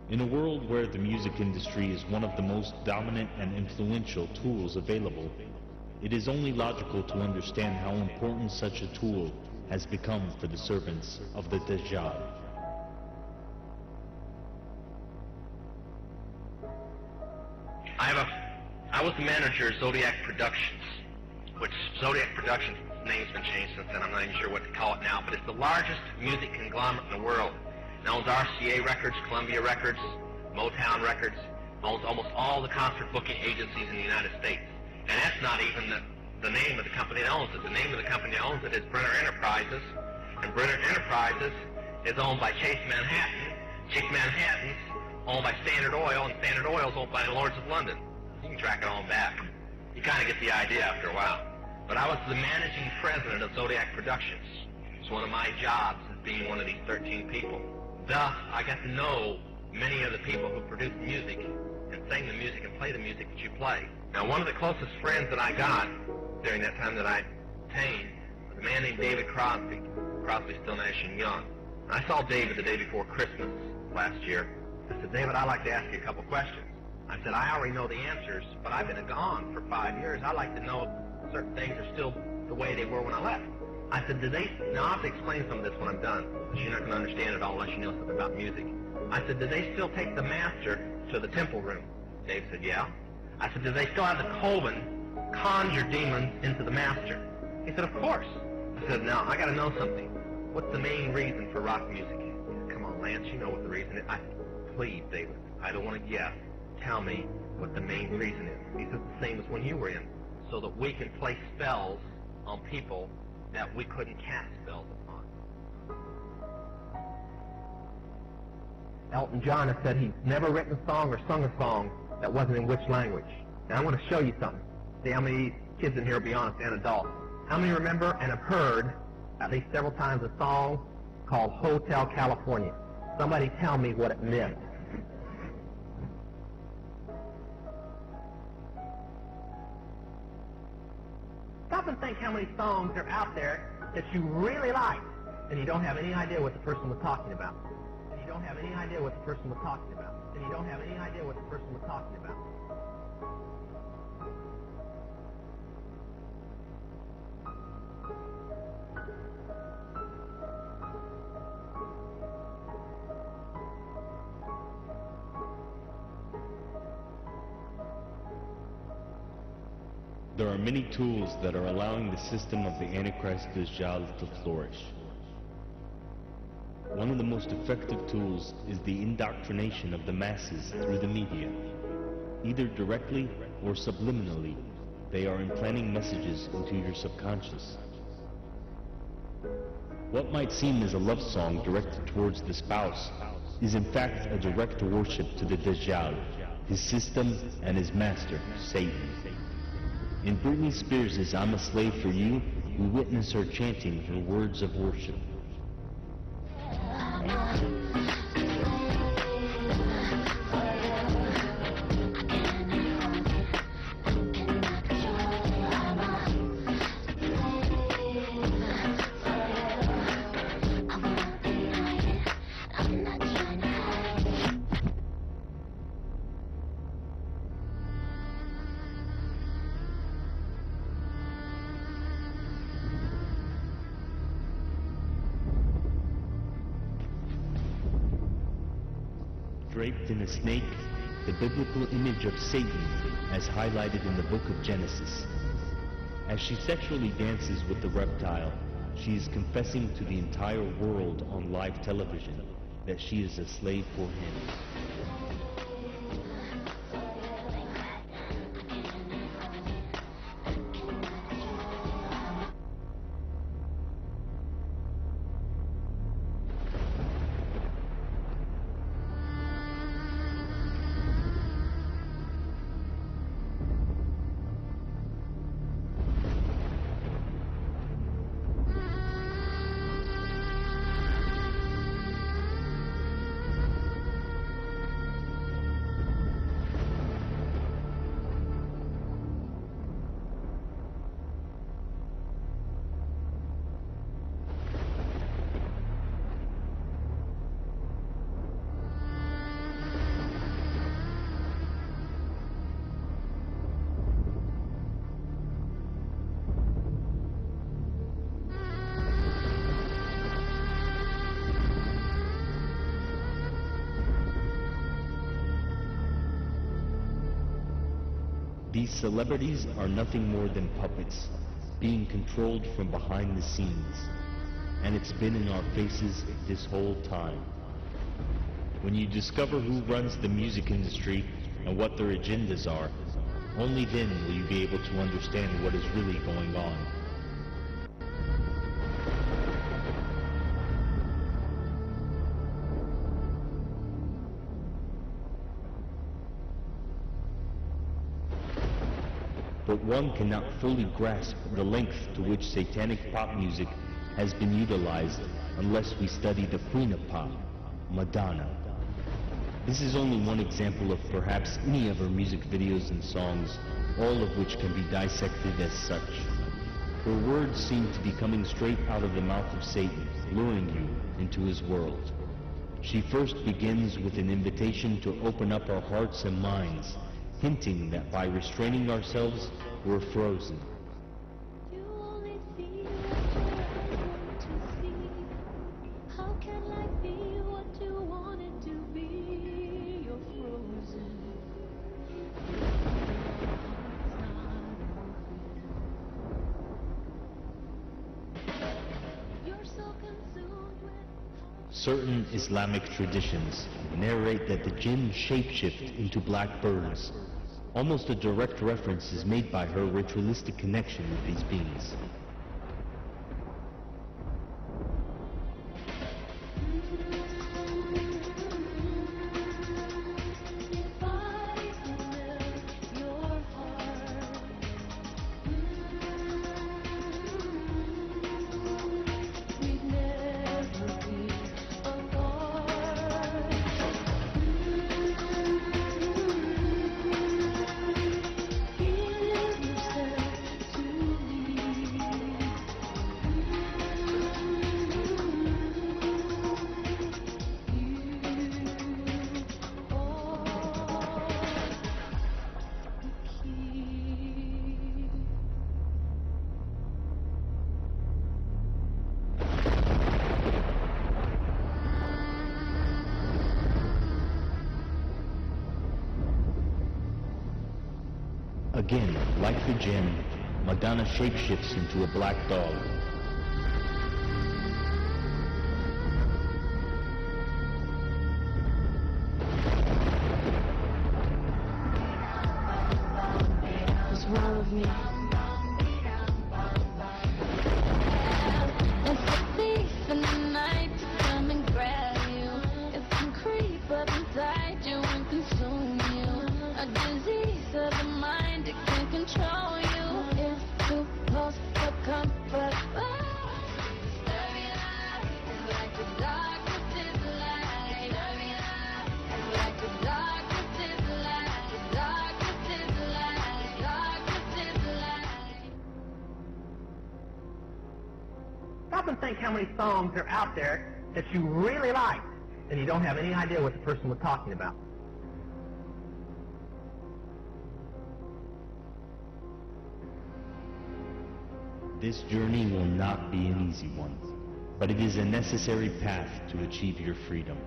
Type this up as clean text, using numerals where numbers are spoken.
In a world where the music industry is one of the most dominant and influential tools available, it is only logical to understand how important such a tool has become for the servants of the Dajjal. I was the manager of Zodiac Productions, which Zodiac Productions name's been changed since then. I'm not even sure what to call it now, but it's the largest music conglomerate in the world. It owns RCA Records, Columbia Records, Motown Records, owns almost all the concert booking agencies in the United States. And that's not even the name of the company that owns it. The name of the company that owns it is Brenner Enterprises, and Brenner Enterprises is owned by Chase Manhattan. Chase Manhattan's owned by Standard Oil, and Standard Oil is owned by the Lords of London. You can track it on back. You kind of get the idea after a while. But I was the managing president of Zodiac Productions. It's one of my jobs as being one of these 13 people. Thus, I got to know many of the people who produce music and sing the music and play the music that you play. Now, one of the closest friends that I got during that time that I attained was a man named David Crosby. Crosby, Still Nash and Young. And I saw David the day before Christmas last year. I said, David, I'd like to ask you a couple questions. I said, I already know the answers, but I've been gone for 5 years. I'd like to know if certain things are still the way they were when I left. I said, now I have to explain some of this when I'm done, because you're not going to understand it all unless you know something about music. I said, do they still take the master to the temple room? Dave said, yeah. I said, do they still have the coven conjure demons into the master? He said, of course. I said, now, I got to know something. What's the main reason for rock music? He said, come on, Lance, you know what the reason is. Please, David, I don't want to guess. Tell me what the main reason is. He said, the same as when you were in, so that we can play spells on people that we couldn't cast spells upon. Elton John has said he's never written a song or sung a song that wasn't in which language. Now I want to show you something. See how many kids in here will be honest and adults. How many remember and have heard at least several times a song called Hotel California? Somebody tell me what it meant. Stop and think how many songs are out there that you really like, and you don't have any idea what the person was talking about. And you don't have any idea what the person was talking about. And you don't have any idea what the person was talking about. There are many tools that are allowing the system of the Antichrist Dajjal to flourish. One of the most effective tools is the indoctrination of the masses through the media. Either directly or subliminally, they are implanting messages into your subconscious. What might seem as a love song directed towards the spouse is in fact a direct worship to the Dajjal, his system, and his master, Satan. In Britney Spears' I'm a Slave for You, we witness her chanting her words of worship. Draped in a snake, the biblical image of Satan as highlighted in the book of Genesis. As she sexually dances with the reptile, she is confessing to the entire world on live television that she is a slave for him. These celebrities are nothing more than puppets, being controlled from behind the scenes. And it's been in our faces this whole time. When you discover who runs the music industry and what their agendas are, only then will you be able to understand what is really going on. But one cannot fully grasp the length to which satanic pop music has been utilized unless we study the queen of pop, Madonna. This is only one example of perhaps any of her music videos and songs, all of which can be dissected as such. Her words seem to be coming straight out of the mouth of Satan, luring you into his world. She first begins with an invitation to open up our hearts and minds, hinting that by restraining ourselves, we're frozen. You only see what you want to see. How can life be what you want it to be? You're frozen. You're so consumed with Certain Islamic traditions narrate that the jinn shapeshift into black birds. Almost a direct reference is made by her ritualistic connection with these beings. if I could melt your heart, we'd never be apart. Give yourself to me. You are the key. Again, like the jinn, Madonna shapeshifts into a black dog. What's wrong with me? It's a thief in the night to come and grab you. It can creep up inside you and consume you. A disease of the mind, it can control you. It's supposed to comfort. It's like the darkness is light. It's like the darkness is light. The darkness is light. Darkness is light. Stop and think how many songs are out there that you really like, and you don't have any idea what the person was talking about. This journey will not be an easy one, but it is a necessary path to achieve your freedom.